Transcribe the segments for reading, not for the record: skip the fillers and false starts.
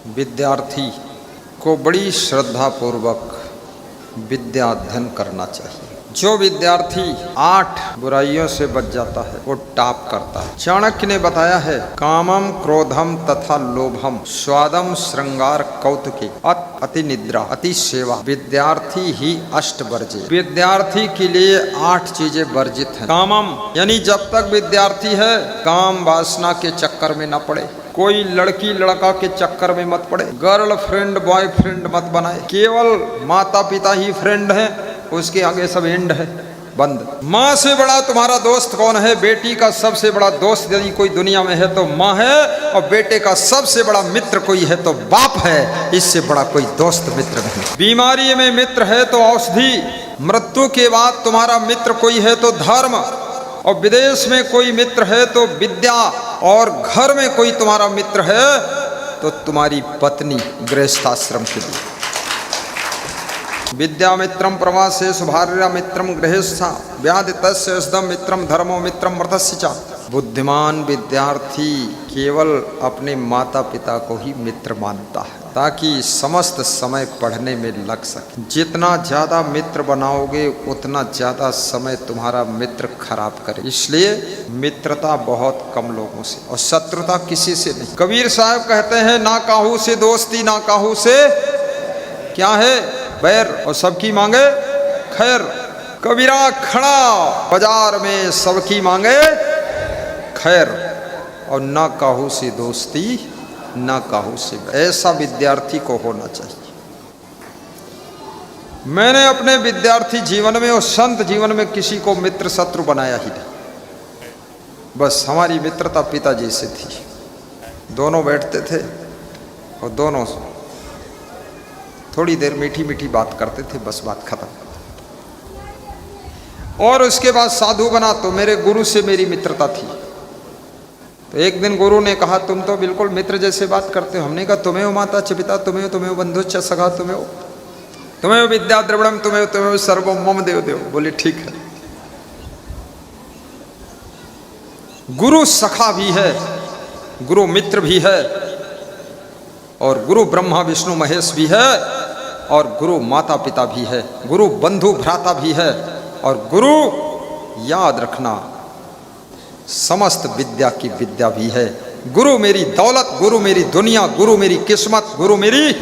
विद्यार्थी को बड़ी श्रद्धा पूर्वक विद्या अध्ययन करना चाहिए। जो विद्यार्थी 8 बुराइयों से बच जाता है वो टॉप करता है। चाणक्य ने बताया है, कामम क्रोधम तथा लोभम स्वादम श्रृंगार कौतुकी अति निद्रा अति सेवा विद्यार्थी ही अष्ट वर्जे। विद्यार्थी के लिए 8 चीजें वर्जित हैं। कामम यानी जब तक विद्यार्थी है काम वासना के चक्कर में न पड़े, कोई लड़की लड़का के चक्कर में मत पड़े, गर्लफ्रेंड बॉयफ्रेंड मत बनाए, केवल माता पिता ही फ्रेंड है, उसके आगे सब एंड है, बंद। माँ से बड़ा तुम्हारा दोस्त कौन है? बेटी का सबसे बड़ा दोस्त यदि कोई दुनिया में है तो माँ है, और बेटे का सबसे बड़ा मित्र कोई है तो बाप है। इससे बड़ा कोई दोस्त मित्र नहीं। बीमारी में मित्र है तो औषधि, मृत्यु के बाद तुम्हारा मित्र कोई है तो धर्म, और विदेश में कोई मित्र है तो विद्या, और घर में कोई तुम्हारा मित्र है तो तुम्हारी पत्नी गृहस्थाश्रम के लिए। विद्या मित्रम प्रवासेषु भार्या मित्रम गृहस्था व्याधि तस्य असदम मित्रम धर्मो मित्रम मृतस्य च। बुद्धिमान विद्यार्थी केवल अपने माता पिता को ही मित्र मानता है ताकि समस्त समय पढ़ने में लग सके। जितना ज़्यादा मित्र बनाओगे उतना ज़्यादा समय तुम्हारा मित्र खराब करे। इसलिए मित्रता बहुत कम लोगों से और शत्रुता किसी से नहीं। कबीर साहब कहते हैं, ना काहू से दोस्ती ना काहू से क्या है बैर, और सबकी मांगे खैर। कबीरा खड़ा बाजार में सबकी मांगे खैर, और ना काहू से दोस्ती ना काहू से। ऐसा विद्यार्थी को होना चाहिए। मैंने अपने विद्यार्थी जीवन में और संत जीवन में किसी को मित्र शत्रु बनाया ही नहीं। बस हमारी मित्रता पिताजी से थी। दोनों बैठते थे और दोनों थोड़ी देर मीठी मीठी बात करते थे, बस बात खत्म। और उसके बाद साधु बना तो मेरे गुरु से मेरी मित्रता थी। तो एक दिन गुरु ने कहा, तुम तो बिल्कुल मित्र जैसे बात करते हो। हमने कहा, तुम्हें माता च पिता, तुम्हें बंधुश्च सखा, तुम्हें विद्या द्रविणम, तुम्हें सर्वम मम देव देव। बोले ठीक है। गुरु सखा भी है, गुरु मित्र भी है, और गुरु ब्रह्मा विष्णु महेश भी है, और गुरु माता पिता भी है, गुरु बंधु भ्राता भी है, और गुरु याद रखना समस्त विद्या की विद्या भी है। गुरु मेरी दौलत, गुरु मेरी दुनिया, गुरु मेरी किस्मत, गुरु मेरी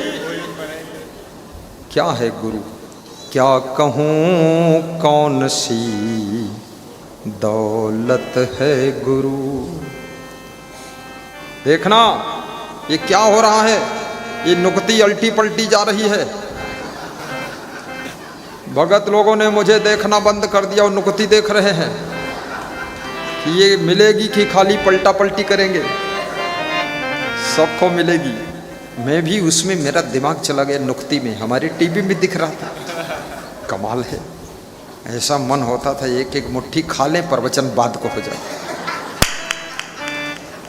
क्या है गुरु? क्या कहूँ कौन सी दौलत है गुरु। देखना ये क्या हो रहा है, ये नुक्ती अल्टी पलटी जा रही है। भगत लोगों ने मुझे देखना बंद कर दिया और नुक्ती देख रहे हैं कि ये मिलेगी कि खाली पलटा पलटी करेंगे। सबको मिलेगी। मैं भी उसमें, मेरा दिमाग चला गया नुक्ती में। हमारे टीवी में दिख रहा था। कमाल है। ऐसा मन होता था एक एक मुट्ठी खा लें, प्रवचन बाद को हो जाए।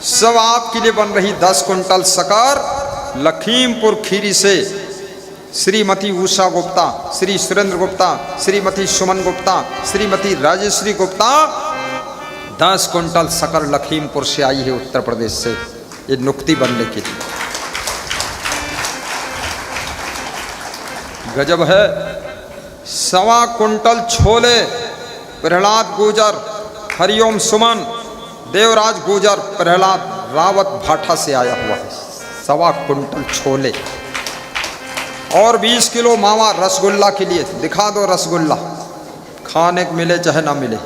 सब आपके लिए बन रही 10 कुंटल शक्कर लखीमपुर खीरी से श्रीमती उषा गुप्ता, श्री सुरेंद्र गुप्ता, श्रीमती सुमन गुप्ता, श्रीमती राजेश्वरी गुप्ता 10 कुंटल शक्कर लखीमपुर से आई है, उत्तर प्रदेश से, ये नुक्ती बनने के लिए। गजब है। 1.25 कुंटल छोले प्रहलाद गुजर, हरिओम सुमन, देवराज गुजर, प्रहलाद रावत भाटा से आया हुआ है। 1.25 कुंटल छोले और 20 किलो मावा रसगुल्ला के लिए। दिखा दो रसगुल्ला, खाने को मिले चाहे ना मिले,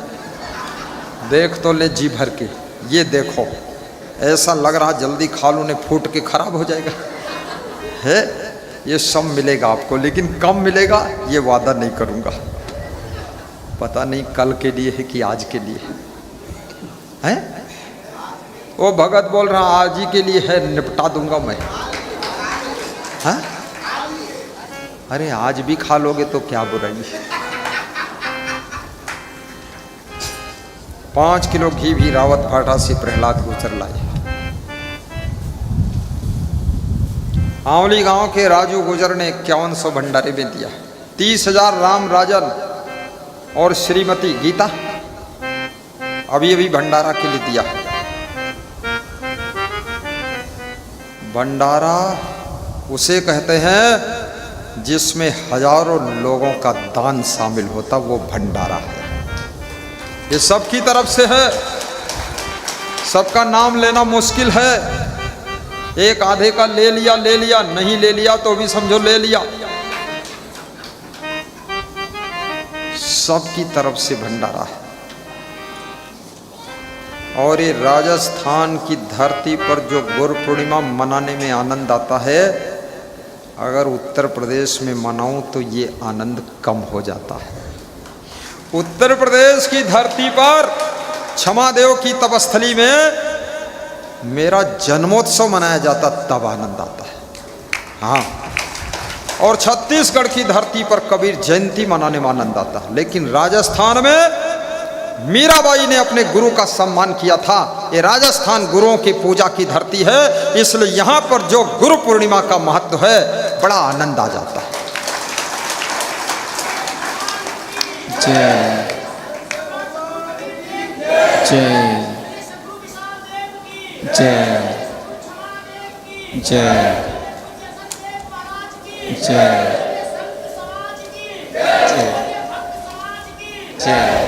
देख तो ले जी भर के। ये देखो, ऐसा लग रहा जल्दी खा लूँ, ने फूट के खराब हो जाएगा है। ये सब मिलेगा आपको, लेकिन कम मिलेगा ये वादा नहीं करूँगा। पता नहीं कल के लिए है कि आज के लिए है। वो भगत बोल रहा आज ही के लिए है, निपटा दूंगा मैं। हाँ? अरे आज भी खा लोगे तो क्या बुराई है। 5 किलो घी भी रावत भाटा से प्रहलाद गुजर लाए। आंवली गांव के राजू गुजर ने 5100 भंडारे में दिया। 30,000 राम राजन और श्रीमती गीता अभी अभी भंडारा के लिए दिया। भंडारा उसे कहते हैं जिसमें हजारों लोगों का दान शामिल होता, वो भंडारा है। ये सबकी तरफ से है, सबका नाम लेना मुश्किल है। एक आधे का ले लिया, नहीं ले लिया तो भी समझो ले लिया। सबकी तरफ से भंडारा है। और ये राजस्थान की धरती पर जो गुरु पूर्णिमा मनाने में आनंद आता है, अगर उत्तर प्रदेश में मनाऊं तो ये आनंद कम हो जाता है। उत्तर प्रदेश की धरती पर क्षमादेव की तपस्थली में मेरा जन्मोत्सव मनाया जाता, तब आनंद आता है। हाँ, और छत्तीसगढ़ की धरती पर कबीर जयंती मनाने में आनंद आता है। लेकिन राजस्थान में मीराबाई ने अपने गुरु का सम्मान किया था। ये राजस्थान गुरुओं की पूजा की धरती है, इसलिए यहाँ पर जो गुरु पूर्णिमा का महत्व है, बड़ा आनंद आ जाता है। जय जय जय जय जय जय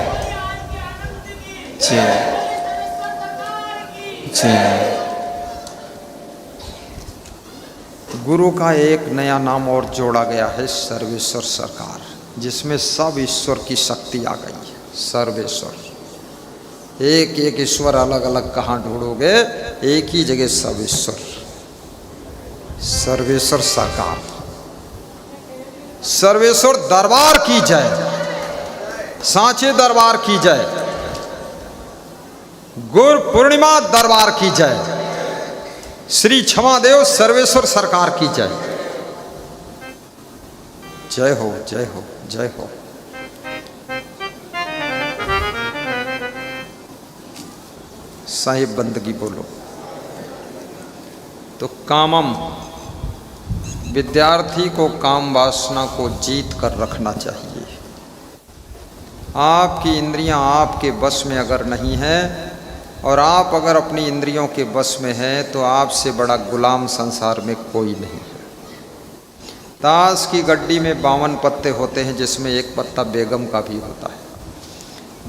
जय जय। गुरु का एक नया नाम और जोड़ा गया है, सर्वेश्वर सरकार, जिसमें सब ईश्वर की शक्ति आ गई है। सर्वेश्वर, एक एक ईश्वर अलग अलग कहाँ ढूंढोगे, एक ही जगह सब ईश्वर। सर्वेश्वर सरकार, सर्वेश्वर दरबार की जय, सांचे दरबार की जय, गुरु पूर्णिमा दरबार की जय, श्री क्षमादेव सर्वेश्वर सरकार की जय। जय हो, जय हो, जय हो। साहिब बंदगी बोलो। तो कामम, विद्यार्थी को काम वासना को जीत कर रखना चाहिए। आपकी इंद्रियां आपके बस में अगर नहीं है, और आप अगर अपनी इंद्रियों के बस में हैं, तो आपसे बड़ा गुलाम संसार में कोई नहीं है। ताश की गड्डी में 52 पत्ते होते हैं, जिसमें एक पत्ता बेगम का भी होता है।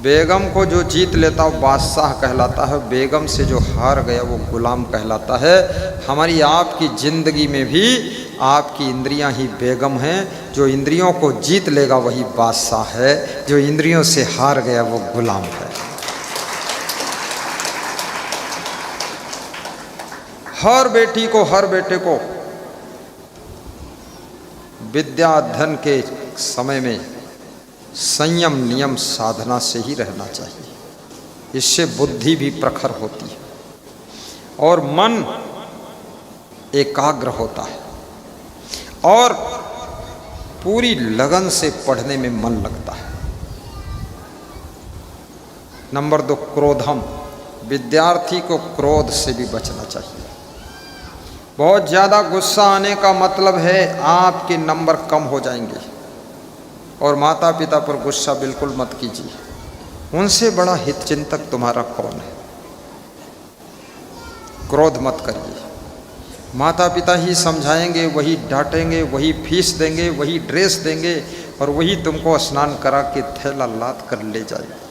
बेगम को जो जीत लेता वो बादशाह कहलाता है, बेगम से जो हार गया वो गुलाम कहलाता है। हमारी आपकी ज़िंदगी में भी आपकी इंद्रियां ही बेगम हैं। जो इंद्रियों को जीत लेगा वही बादशाह है, जो इंद्रियों से हार गया वो गुलाम है। हर बेटी को, हर बेटे को विद्या अध्ययन के समय में संयम नियम साधना से ही रहना चाहिए। इससे बुद्धि भी प्रखर होती है और मन एकाग्र होता है और पूरी लगन से पढ़ने में मन लगता है। नंबर 2, क्रोधम, विद्यार्थी को क्रोध से भी बचना चाहिए। बहुत ज़्यादा गुस्सा आने का मतलब है आपके नंबर कम हो जाएंगे। और माता पिता पर गुस्सा बिल्कुल मत कीजिए, उनसे बड़ा हितचिंतक तुम्हारा कौन है। क्रोध मत करिए। माता पिता ही समझाएंगे, वही डांटेंगे, वही फीस देंगे, वही ड्रेस देंगे और वही तुमको स्नान करा के थैला लाद कर ले जाएंगे।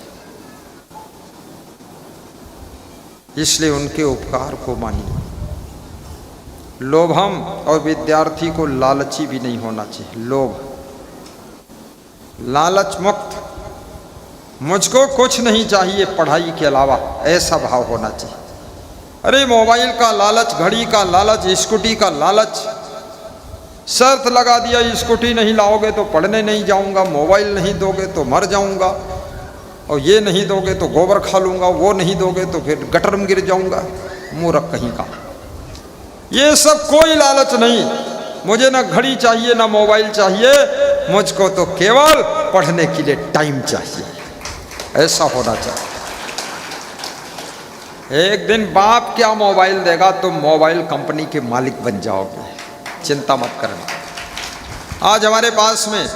इसलिए उनके उपकार को मानिए। लोभम, और विद्यार्थी को लालची भी नहीं होना चाहिए। लोभ, लालच मुक्त, मुझको कुछ नहीं चाहिए पढ़ाई के अलावा, ऐसा भाव होना चाहिए। अरे मोबाइल का लालच, घड़ी का लालच, स्कूटी का लालच, शर्त लगा दिया स्कूटी नहीं लाओगे तो पढ़ने नहीं जाऊंगा, मोबाइल नहीं दोगे तो मर जाऊंगा, और ये नहीं दोगे तो गोबर खा लूंगा, वो नहीं दोगे तो फिर गटर में गिर जाऊंगा। मूर्ख कहीं का। ये सब कोई लालच नहीं। मुझे ना घड़ी चाहिए ना मोबाइल चाहिए, मुझको तो केवल पढ़ने के लिए टाइम चाहिए। ऐसा होना चाहिए। एक दिन बाप क्या मोबाइल देगा, तुम मोबाइल कंपनी के मालिक बन जाओगे, चिंता मत करना। आज हमारे पास में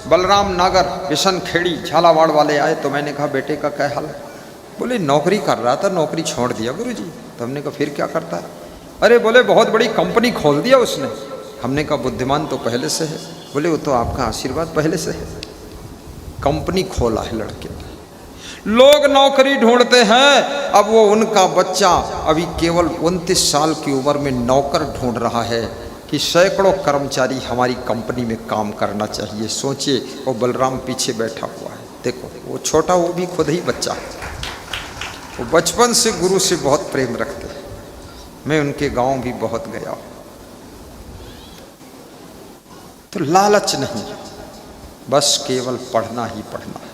बलराम नगर, बिशन खेड़ी, झालावाड़ वाले आए तो मैंने कहा बेटे का क्या हाल है? बोले नौकरी कर रहा था, नौकरी छोड़ दिया गुरुजी। तो हमने कहा फिर क्या करता है? अरे बोले बहुत बड़ी कंपनी खोल दिया उसने। हमने कहा बुद्धिमान तो पहले से है। बोले वो तो आपका आशीर्वाद पहले से है। कंपनी खोला है लड़के ने। लोग नौकरी ढूंढते हैं, अब वो उनका बच्चा अभी केवल 29 साल की उम्र में नौकर ढूंढ रहा है कि सैकड़ों कर्मचारी हमारी कंपनी में काम करना चाहिए। सोचिए, वो बलराम पीछे बैठा हुआ है, देखो वो छोटा, वो भी खुद ही बच्चा है। वो बचपन से गुरु से बहुत प्रेम रखते हैं। मैं उनके गांव भी बहुत गया हूं। तो लालच नहीं, बस केवल पढ़ना ही पढ़ना है,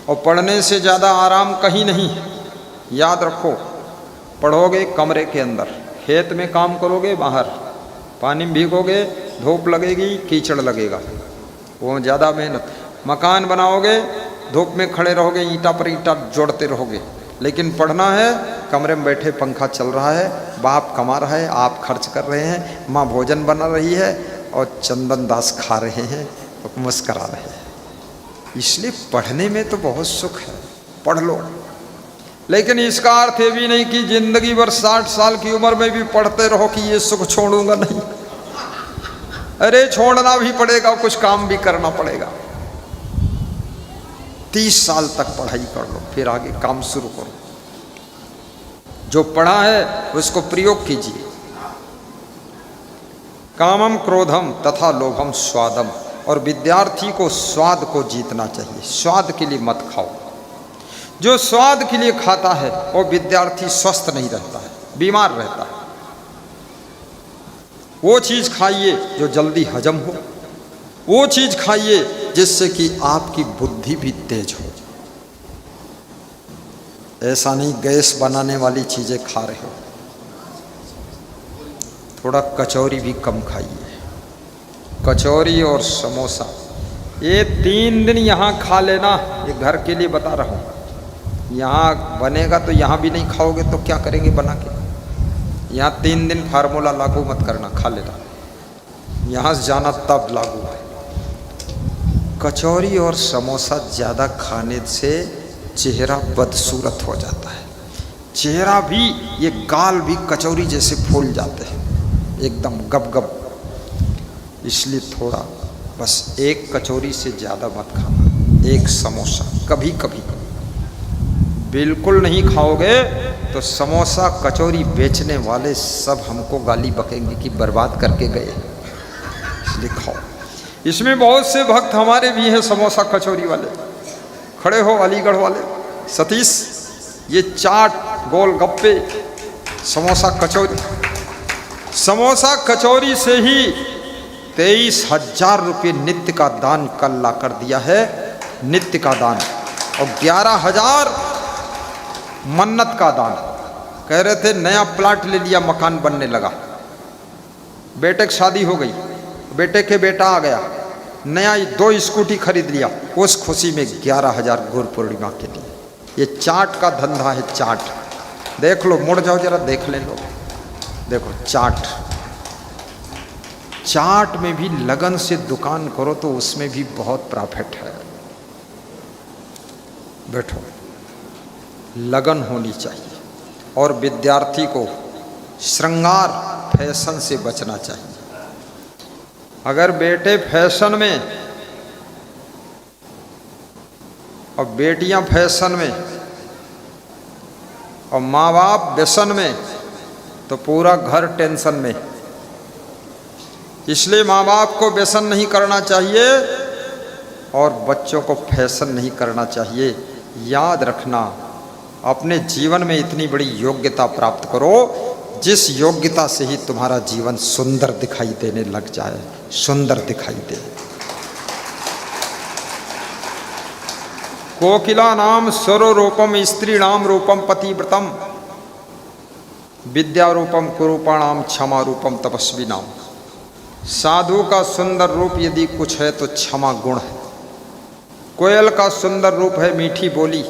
और पढ़ने से ज़्यादा आराम कहीं नहीं है। याद रखो, पढ़ोगे कमरे के अंदर, खेत में काम करोगे बाहर, पानी में भीगोगे, धूप लगेगी, कीचड़ लगेगा, वो ज़्यादा मेहनत। मकान बनाओगे, धूप में खड़े रहोगे, ईंटा पर ईंटा जोड़ते रहोगे। लेकिन पढ़ना है, कमरे में बैठे पंखा चल रहा है, बाप कमा रहा है, आप खर्च कर रहे हैं, माँ भोजन बना रही है और चंदन दास खा रहे हैं और मुस्करा रहे हैं। इसलिए पढ़ने में तो बहुत सुख है, पढ़ लो। लेकिन इसका अर्थ ये भी नहीं कि जिंदगी भर 60 साल की उम्र में भी पढ़ते रहो कि ये सुख छोड़ूंगा नहीं। अरे छोड़ना भी पड़ेगा, कुछ काम भी करना पड़ेगा। 30 साल तक पढ़ाई कर लो, फिर आगे काम शुरू करो। जो पढ़ा है उसको प्रयोग कीजिए। कामम क्रोधम तथा लोभम स्वादम, और विद्यार्थी को स्वाद को जीतना चाहिए। स्वाद के लिए मत खाओ। जो स्वाद के लिए खाता है वो विद्यार्थी स्वस्थ नहीं रहता है, बीमार रहता है। वो चीज़ खाइए जो जल्दी हजम हो, वो चीज़ खाइए जिससे कि आपकी बुद्धि भी तेज हो। ऐसा नहीं गैस बनाने वाली चीज़ें खा रहे हो। थोड़ा कचौरी भी कम खाइए। कचौरी और समोसा ये 3 दिन यहाँ खा लेना, ये घर के लिए बता रहा हूँ। यहाँ बनेगा तो यहाँ भी नहीं खाओगे तो क्या करेंगे बना के। यहाँ 3 दिन फार्मूला लागू मत करना, खा लेना। यहाँ से जाना तब लागू है। कचौरी और समोसा ज़्यादा खाने से चेहरा बदसूरत हो जाता है। चेहरा भी, ये गाल भी कचौरी जैसे फूल जाते हैं, एकदम गब गब। इसलिए थोड़ा, बस एक कचौरी से ज़्यादा मत खाना, एक समोसा कभी कभी। बिल्कुल नहीं खाओगे तो समोसा कचौरी बेचने वाले सब हमको गाली बकेंगे कि बर्बाद करके गए। इसलिए खाओ। इसमें बहुत से भक्त हमारे भी हैं समोसा कचौरी वाले। खड़े हो अलीगढ़ वाले, सतीश, ये चाट, गोलगप्पे, समोसा कचौरी। समोसा कचौरी से ही 23,000 रुपये नित्य का दान कल ला कर दिया है, नित्य का दान। और 11,000 मन्नत का दान। कह रहे थे नया प्लाट ले लिया, मकान बनने लगा, बेटे की शादी हो गई, बेटे के बेटा आ गया, नया 2 स्कूटी खरीद लिया, उस खुशी में 11,000 गुरु पूर्णिमा के लिए। ये चाट का धंधा है, चाट। देख लो, मुड़ जाओ जरा, देख ले लो, देखो चाट। चाट में भी लगन से दुकान करो तो उसमें भी बहुत प्रॉफिट है। बैठो, लगन होनी चाहिए। और विद्यार्थी को श्रृंगार, फैशन से बचना चाहिए। अगर बेटे फैशन में और बेटियां फैशन में और माँ बाप व्यसन में, तो पूरा घर टेंशन में। इसलिए माँ बाप को व्यसन नहीं करना चाहिए और बच्चों को फैशन नहीं करना चाहिए। याद रखना, अपने जीवन में इतनी बड़ी योग्यता प्राप्त करो जिस योग्यता से ही तुम्हारा जीवन सुंदर दिखाई देने लग जाए, सुंदर दिखाई दे। कोकिला नाम स्वरूपम स्त्री नाम रूपम पतिव्रतम, विद्या रूपम कुरूपाणाम क्षमा रूपम तपस्वी नाम। साधु का सुंदर रूप यदि कुछ है तो क्षमा गुण है। कोयल का सुंदर रूप है मीठी बोली।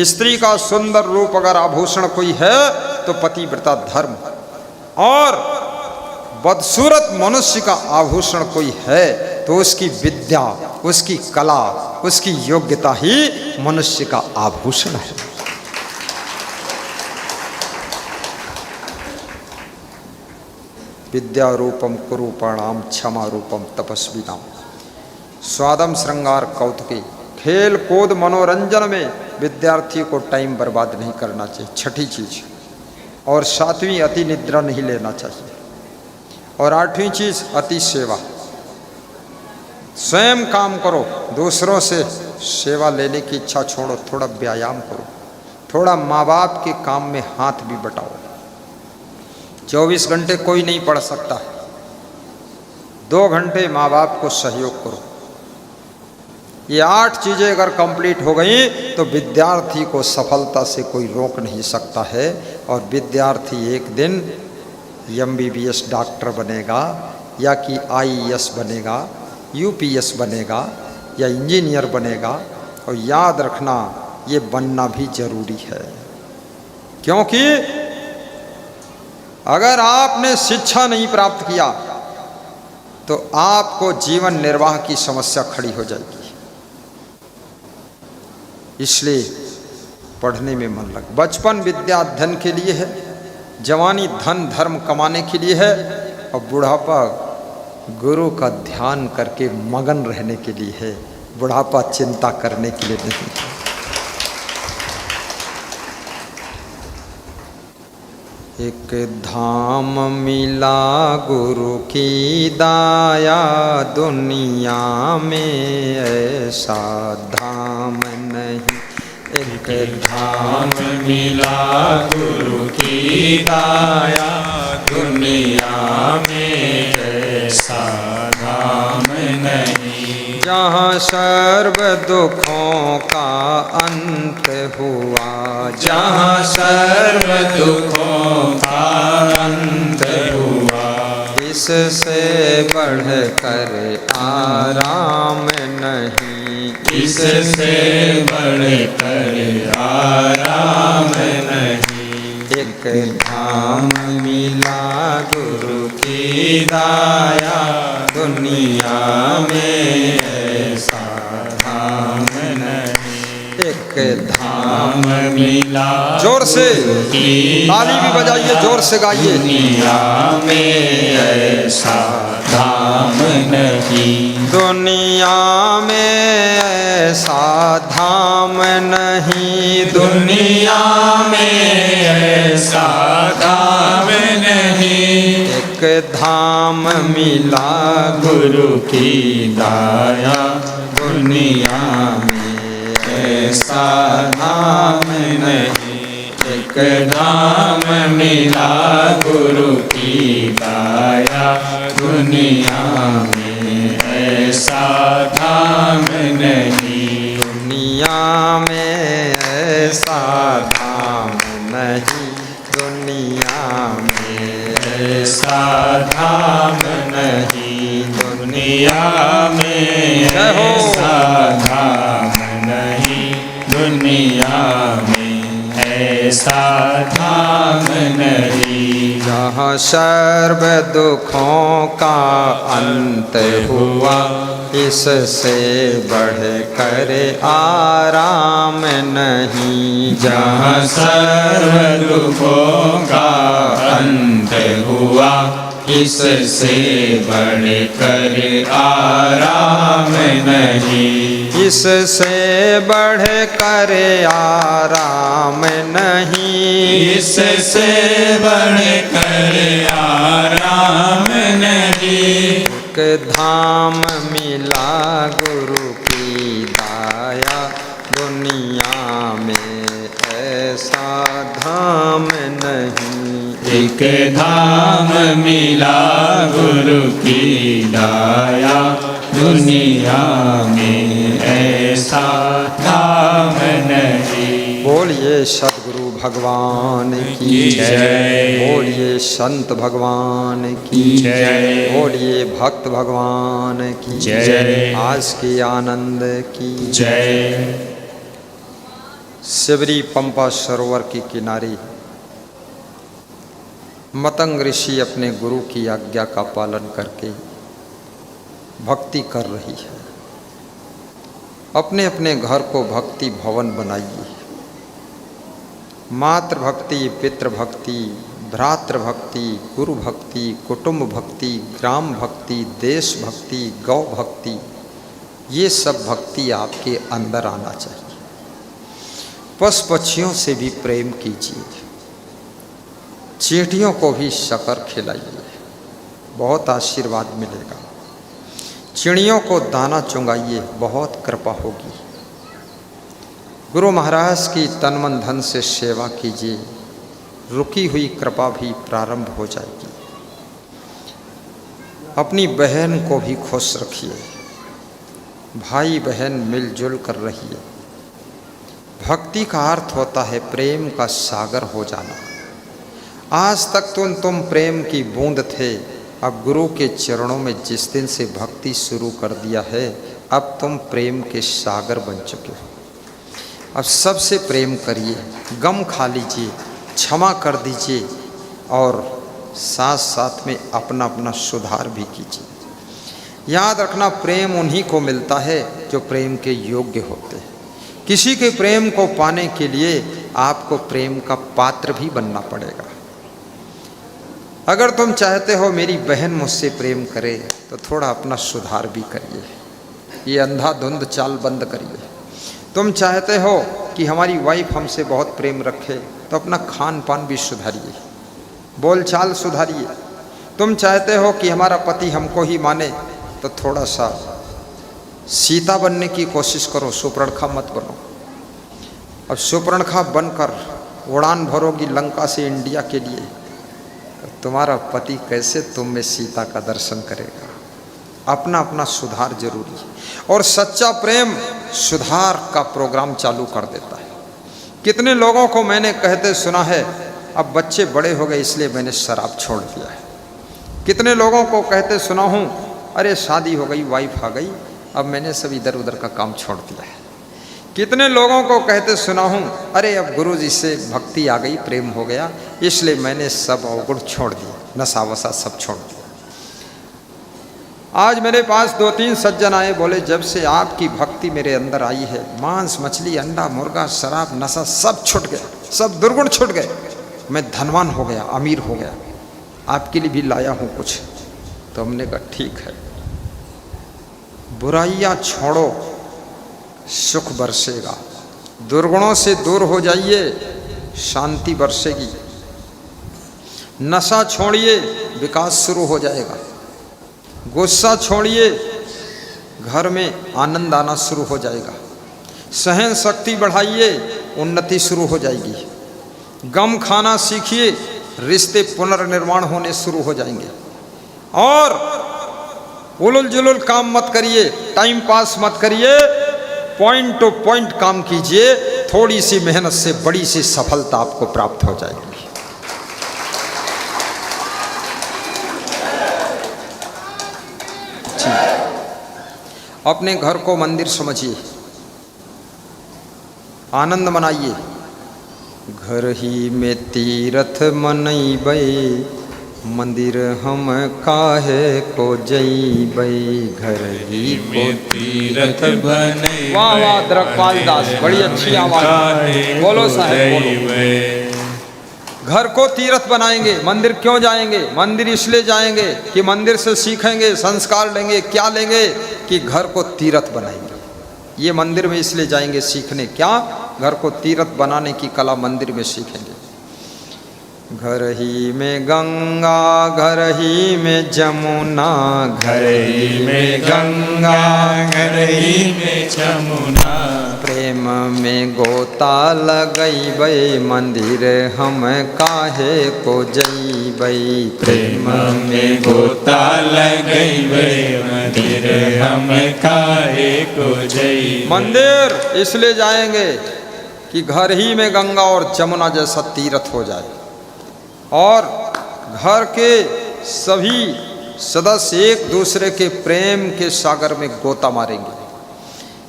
स्त्री का सुंदर रूप अगर आभूषण कोई है तो पतिव्रता धर्म। और बदसूरत मनुष्य का आभूषण कोई है तो उसकी विद्या, उसकी कला, उसकी योग्यता ही मनुष्य का आभूषण है। विद्या रूपम कुरु प्रणाम क्षमा रूपम तपस्वी नाम। स्वादम श्रृंगार कौतुकी, खेल कूद मनोरंजन में विद्यार्थी को टाइम बर्बाद नहीं करना चाहिए, छठी चीज। और सातवीं अति निद्रा नहीं लेना चाहिए। और आठवीं चीज अति सेवा, स्वयं काम करो, दूसरों से सेवा लेने की इच्छा छोड़ो, थोड़ा व्यायाम करो, थोड़ा माँ बाप के काम में हाथ भी बटाओ। 24 घंटे कोई नहीं पढ़ सकता, 2 घंटे माँ बाप को सहयोग करो। ये 8 चीजें अगर कंप्लीट हो गई तो विद्यार्थी को सफलता से कोई रोक नहीं सकता है। और विद्यार्थी एक दिन MBBS डॉक्टर बनेगा, या कि IAS बनेगा, UPS बनेगा, या इंजीनियर बनेगा। और याद रखना, ये बनना भी जरूरी है, क्योंकि अगर आपने शिक्षा नहीं प्राप्त किया तो आपको जीवन निर्वाह की समस्या खड़ी हो जाएगी। इसलिए पढ़ने में मन लग। बचपन विद्या अध्ययन के लिए है, जवानी धन धर्म कमाने के लिए है, और बुढ़ापा गुरु का ध्यान करके मगन रहने के लिए है, बुढ़ापा चिंता करने के लिए नहीं। एक धाम मिला गुरु की दाया, दुनिया में ऐसा धाम नहीं। एक धाम मिला गुरु की दाया, दुनिया में ऐसा धाम नहीं। जहाँ सर्व दुखों का अंत हुआ, जहाँ सर्व दुखों का अंत हुआ, इससे बढ़कर आराम नहीं। इससे बढ़कर आराम नहीं। एक धाम मिला गुरु की दाया, दुनिया में ऐसा धाम नहीं। एक धाम मिला जोर से ताली भी बजाइए, जोर से गाइए। दुनिया में ऐसा धाम नहीं। दुनिया में ऐसा धाम नहीं। दुनिया में ऐसा धाम नहीं। एक धाम मिला गुरु की दाया, दुनिया में ऐसा धाम नहीं। एक धाम मिला गुरु की दाया, दुनिया में ऐसा धाम नहीं। दुनिया में ऐसा धाम नहीं। दुनिया में ऐसा धाम नहीं। दुनिया में ऐसा धाम नहीं। दुनिया में ऐसा धाम नहीं। जहाँ सर्व दुखों का अंत हुआ, इससे बढ़कर आराम नहीं। जहाँ सर्व दुखों का अंत हुआ, इससे बढ़कर आराम नहीं। इससे बढ़कर आराम नहीं। इससे बढ़कर आराम नहीं। एक धाम मिला गुरु की दाया, दुनिया में ऐसा धाम नहीं। एक धाम मिला गुरु की दाया, दुनिया में ऐसा धाम नहीं। बोलिए सद्गुरु भगवान की जय। बोलिए संत भगवान की जय। बोलिए भक्त भगवान की जय। आज के आनंद की जय। शिवरी पंपा सरोवर के किनारे मतंग ऋषि अपने गुरु की आज्ञा का पालन करके भक्ति कर रही है। अपने अपने घर को भक्ति भवन बनाइए। मातृ भक्ति, पितृ भक्ति, भ्रातृ भक्ति, गुरु भक्ति, कुटुंब भक्ति, ग्राम भक्ति, देश भक्ति, गौ भक्ति, ये सब भक्ति आपके अंदर आना चाहिए। पशु पक्षियों से भी प्रेम कीजिए, चींटियों को भी शक्कर खिलाइए, बहुत आशीर्वाद मिलेगा। चिड़ियों को दाना चुंगाइए, बहुत कृपा होगी। गुरु महाराज की तन मन धन से सेवा कीजिए, रुकी हुई कृपा भी प्रारंभ हो जाएगी। अपनी बहन को भी खुश रखिए, भाई बहन मिलजुल कर रहिए। भक्ति का अर्थ होता है प्रेम का सागर हो जाना। आज तक तुम प्रेम की बूंद थे, अब गुरु के चरणों में जिस दिन से भक्ति शुरू कर दिया है, अब तुम प्रेम के सागर बन चुके हो। अब सबसे प्रेम करिए, गम खा लीजिए, क्षमा कर दीजिए और साथ साथ में अपना अपना सुधार भी कीजिए। याद रखना, प्रेम उन्हीं को मिलता है जो प्रेम के योग्य होते हैं। किसी के प्रेम को पाने के लिए आपको प्रेम का पात्र भी बनना पड़ेगा। अगर तुम चाहते हो मेरी बहन मुझसे प्रेम करे तो थोड़ा अपना सुधार भी करिए, ये अंधाधुंध चाल बंद करिए। तुम चाहते हो कि हमारी वाइफ हमसे बहुत प्रेम रखे तो अपना खान पान भी सुधारिए, बोलचाल सुधारिए। तुम चाहते हो कि हमारा पति हमको ही माने तो थोड़ा सा सीता बनने की कोशिश करो, सुपर्णखा मत बनो। अब सुपर्णखा बनकर उड़ान भरोगी लंका से इंडिया के लिए, तुम्हारा पति कैसे तुम में सीता का दर्शन करेगा। अपना अपना सुधार जरूरी है, और सच्चा प्रेम सुधार का प्रोग्राम चालू कर देता है। कितने लोगों को मैंने कहते सुना है, अब बच्चे बड़े हो गए इसलिए मैंने शराब छोड़ दिया है। कितने लोगों को कहते सुना हूँ, अरे शादी हो गई, वाइफ आ गई, अब मैंने सब इधर उधर का काम छोड़ दिया है। कितने लोगों को कहते सुना हूँ, अरे अब गुरु जी से भक्ति आ गई, प्रेम हो गया, इसलिए मैंने सब अवगुण छोड़ दिया, नशा वशा सब छोड़ दिया। आज मेरे पास 2-3 सज्जन आए, बोले जब से आपकी भक्ति मेरे अंदर आई है, मांस मछली अंडा मुर्गा शराब नशा सब छूट गया, सब दुर्गुण छूट गए, मैं धनवान हो गया, अमीर हो गया, आपके लिए भी लाया हूँ कुछ। तो हमने कहा ठीक है, बुराइयाँ छोड़ो, सुख बरसेगा। दुर्गुणों से दूर हो जाइए, शांति बरसेगी। नशा छोड़िए, विकास शुरू हो जाएगा। गुस्सा छोड़िए, घर में आनंद आना शुरू हो जाएगा। सहन शक्ति बढ़ाइए, उन्नति शुरू हो जाएगी। गम खाना सीखिए, रिश्ते पुनर्निर्माण होने शुरू हो जाएंगे। और उलुल जुलुल काम मत करिए, टाइम पास मत करिए, पॉइंट टू पॉइंट काम कीजिए। थोड़ी सी मेहनत से बड़ी सी सफलता आपको प्राप्त हो जाएगी। अपने घर को मंदिर समझिए, आनंद मनाइए। घर ही में तीरथ मनैबै, मंदिर हम काहे को जइबै, घर ही को तीरथ बनै। वाह वाह द्रकपाल दास, बड़ी अच्छी आवाज, बोलो साहब बोलो। घर को तीर्थ बनाएंगे, मंदिर क्यों जाएंगे? मंदिर इसलिए जाएंगे कि मंदिर से सीखेंगे, संस्कार लेंगे। क्या लेंगे? कि घर को तीर्थ बनाएंगे। ये मंदिर में इसलिए जाएंगे सीखने, क्या? घर को तीर्थ बनाने की कला मंदिर में सीखेंगे। घर ही में गंगा, घर ही में जमुना, घर ही में गंगा, घर ही में जमुना, प्रेम में गोता लगैबै, मंदिर हम काहे को जइबै, प्रेम में गोता लगैबै, मंदिर हम काहे को जइबै। मंदिर इसलिए जाएंगे कि घर ही में गंगा और जमुना जैसा तीर्थ हो जाए, और घर के सभी सदस्य एक दूसरे के प्रेम के सागर में गोता मारेंगे।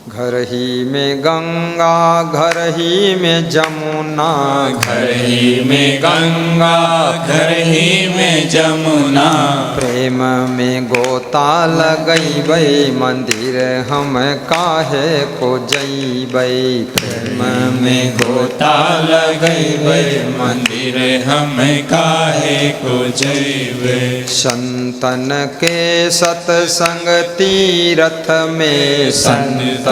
घर ही में गंगा घर ही में जमुना, घर ही में गंगा घर ही में जमुना, प्रेम में गोता लगैबै मंदिर हम काहे को जैबै, प्रेम में गोता लगैबै मंदिर हम काहे को जैबै। संतन के सत्संग तीरथ में, संतन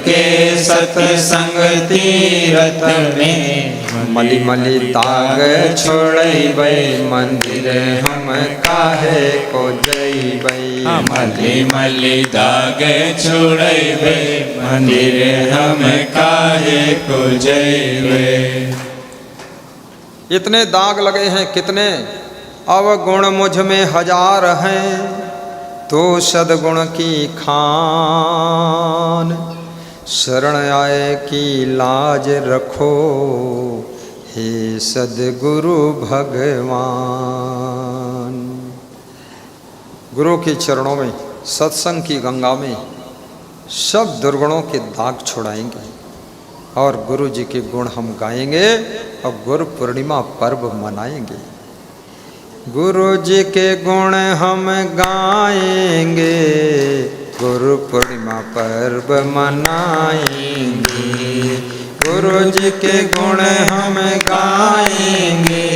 के सत्संग तीरथ में, मलि मलि दाग छोड़बै मंदिर हम काहे को जैबै, मलि मलि दाग छोड़बै मंदिर हम काहे को जैबै। इतने दाग लगे हैं कितने, अवगुण मुझ में हजार हैं, तो सद्गुण की खान, शरण आए की लाज रखो हे सद्गुरु भगवान। गुरु के चरणों में, सत्संग की गंगा में सब दुर्गुणों के दाग छुड़ाएंगे और गुरु जी के गुण हम गाएंगे और गुरु पूर्णिमा पर्व मनाएंगे। गुरु जी के गुण हम गाएंगे, गुरु पूर्णिमा पर्व मनाएंगे, गुरु जी के गुण हम गाएंगे,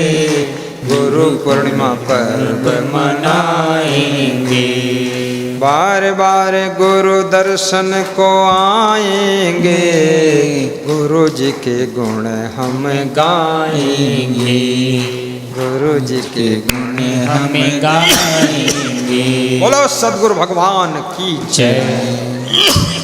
गुरु पूर्णिमा पर्व मनाएंगे। बार बार गुरु दर्शन को आएंगे, गुरु जी के गुण हम गाएंगे, गुरु जी के गुण हम गाएंगे। बोलो सद्गुरु भगवान की जय।